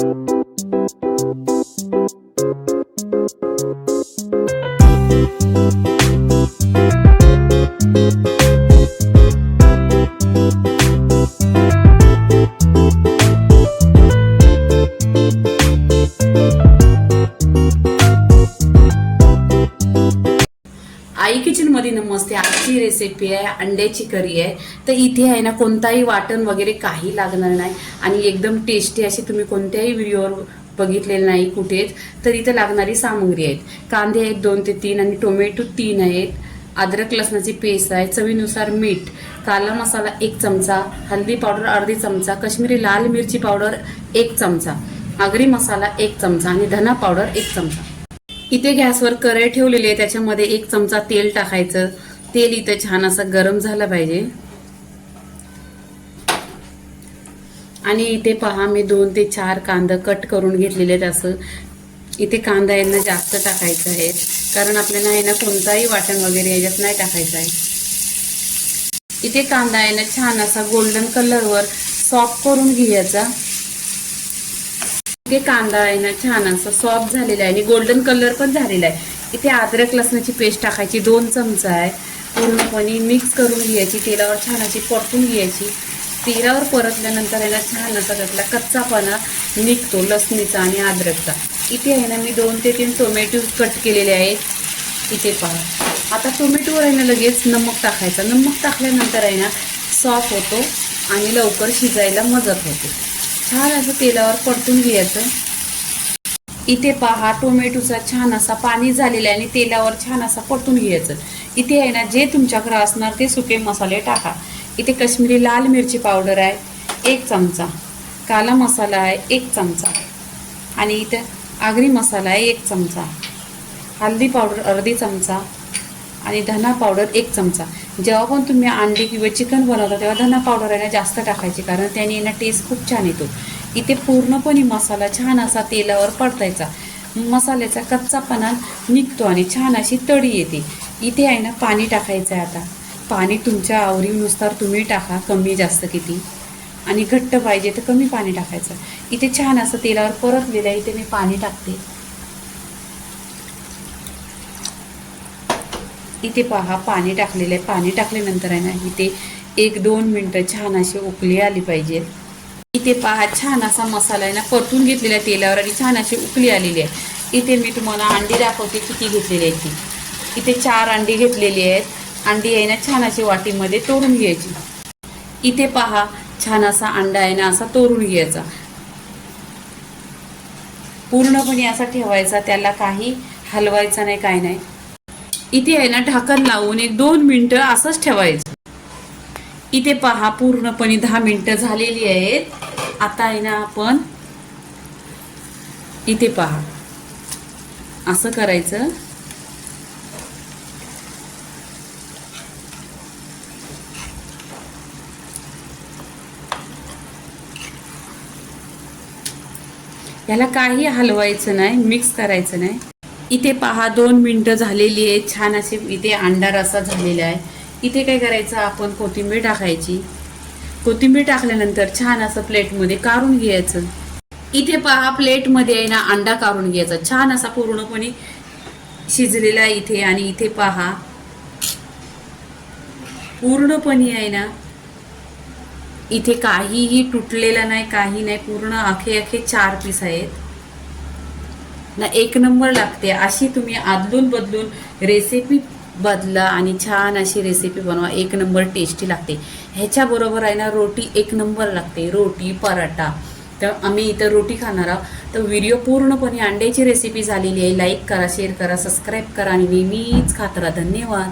आई kitchen मध्ये नमस्ते। आजची recipe आहे अंड्याची करी आहे। तर इथे आहे ना कोणताही वाटण वगैरे काही लागणार नाही आणि एकदम टेस्टी अशी तुम्ही कोणत्याही व्हिडिओवर बघितलेलं नाही कुठेच। तर इथे लागणारी सामग्री आहेत, कांदे आहेत 2 ते 3 आणि टोमॅटो 3 आहेत, अद्रक लसणाची पेस्ट आहे, चवीनुसार मीठ, काला मसाला 1 चमचा, हळदी पावडर अर्धी चमचा, काश्मीरी लाल मिरची पावडर 1 चमचा, आगरी मसाला 1 चमचा आणि धना पावडर 1 चमचा। इथे गॅसवर कढई ठेवलेली आहे, त्याच्यामध्ये 1 चमचा तेल टाकायचं। तेल इथे छान असं गरम झालं पाहिजे आणि इथे पहा मी 2 ते 4 कांदा कट करून घेतलेले आहेत। असं इथे कांदा यांना जास्त टाकायचा आहे कारण आपल्याला आहे ना कोणताही वाटण वगैरे याच्यात नाही टाकायचं आहे। इथे कांदा आहे ना छान असा गोल्डन कलरवर सॉफ्ट करून घ्यायचा। इथे कांदा आहे ना छान असा सॉफ्ट झालेला आहे आणि गोल्डन कलर पण झालेला आहे। इथे अद्रक लसणाची पेस्ट टाकायची 2 चमचा आहे, पूर्णपणे मिक्स करून घ्यायची, तेलावर छान अशी परतून घ्यायची। तेलावर परतल्यानंतर आहे ना छान असा त्यातला कच्चापणा निघतो लसणीचा आणि अद्रकचा। इथे आहे ना मी 2 ते 3 टोमॅटो कट केलेले आहेत। इथे पहा आता टोमॅटोवर आहे ना लगेच नमक टाकायचं। नमक टाकल्यानंतर आहे ना सॉफ्ट होतो आणि लवकर शिजायला मदत होते। छान असं तेलावर परतून घ्यायचं। इथे पहा टोमॅटोचा छान असा पाणी झालेला आहे आणि तेलावर छान असा परतून घ्यायचं। इथे आहे ना जे तुमच्याकडे असणार ते सुके मसाले टाका। इथे काश्मीरी लाल मिरची पावडर आहे 1 चमचा, काला मसाला आहे 1 चमचा आणि इथे आगरी मसाला आहे 1 चमचा, हळदी पावडर अर्धी चमचा आणि धना पावडर 1 चमचा। जेव्हा पण तुम्ही अंडे किंवा चिकन बनवता तेव्हा धना पावडर आहे ना जास्त टाकायची कारण त्याने ना टेस्ट खूप छान येतो। इथे पूर्णपणे मसाला छान असा तेलावर परतायचा, मसाल्याचा कच्चापणा निघतो आणि छान अशी तडी येते। इथे आहे ना पाणी टाकायचं आहे। आता पाणी तुमच्या आवडीनुसार तुम्ही टाका, कमी जास्त किती, आणि घट्ट पाहिजे तर कमी पाणी टाकायचं। इथे छान असं तेलावर परतलेलं आहे, इथे मी पाणी टाकते। इथे पहा पाणी टाकलेलं आहे। पाणी टाकल्यानंतर आहे ना इथे 1-2 मिनटं छान अशी उकळी आली पाहिजे। इथे पहा छान असा मसाला आहे ना परतून घेतलेला आहे तेलावर आणि छान अशी उकळी आलेली आहे। इथे मी तुम्हाला अंडी दाखवते किती घेतलेली आहे ती। इथे 4 अंडी घेतलेली आहेत। अंडी आहे ना छान अशी वाटीमध्ये तोडून घ्यायची। इथे पहा छान असा अंडा आहे ना असा तोडून घ्यायचा, पूर्णपणे असा ठेवायचा, त्याला काही हलवायचं नाही, काय नाही। इथे आहे ना ढाकण लावून 1-2 मिनिटं असंच ठेवायचं। इथे पहा पूर्णपणे 10 मिनिटं झालेली आहेत। आता आहे ना आपण इथे पहा असं करायचं। याला काही हलवायचं नाही, मिक्स करायचं नाही। इथे पहा 2 मिनिटं झालेली आहेत, छान असे इथे अंडा रसा झालेला आहे। इथे काय करायचं आपण कोथिंबीर टाकायची। कोथिंबीर टाकल्यानंतर छान असं प्लेटमध्ये काढून घ्यायचं। इथे पहा प्लेटमध्ये आहे ना अंडा काढून घ्यायचा, छान असा पूर्णपणे शिजलेला आहे इथे। आणि इथे पहा पूर्णपणे आहे ना इथे काहीही तुटलेला नाही, काही नाही, पूर्ण आखे 4 पीस आहेत ना। 1 नंबर लागते अशी। तुम्ही आदलून बदलून रेसिपी बदला आणि छान अशी रेसिपी बनवा, 1 नंबर टेस्टी लागते। ह्याच्या बरोबर आहे ना रोटी 1 नंबर लागते, रोटी पराठा। तर आम्ही इथं रोटी खाणार आहोत। तर व्हिडिओ पूर्णपणे अंड्याची रेसिपी झालेली आहे। लाईक करा, शेअर करा, सबस्क्राईब करा आणि नेहमीच खात राहा। धन्यवाद।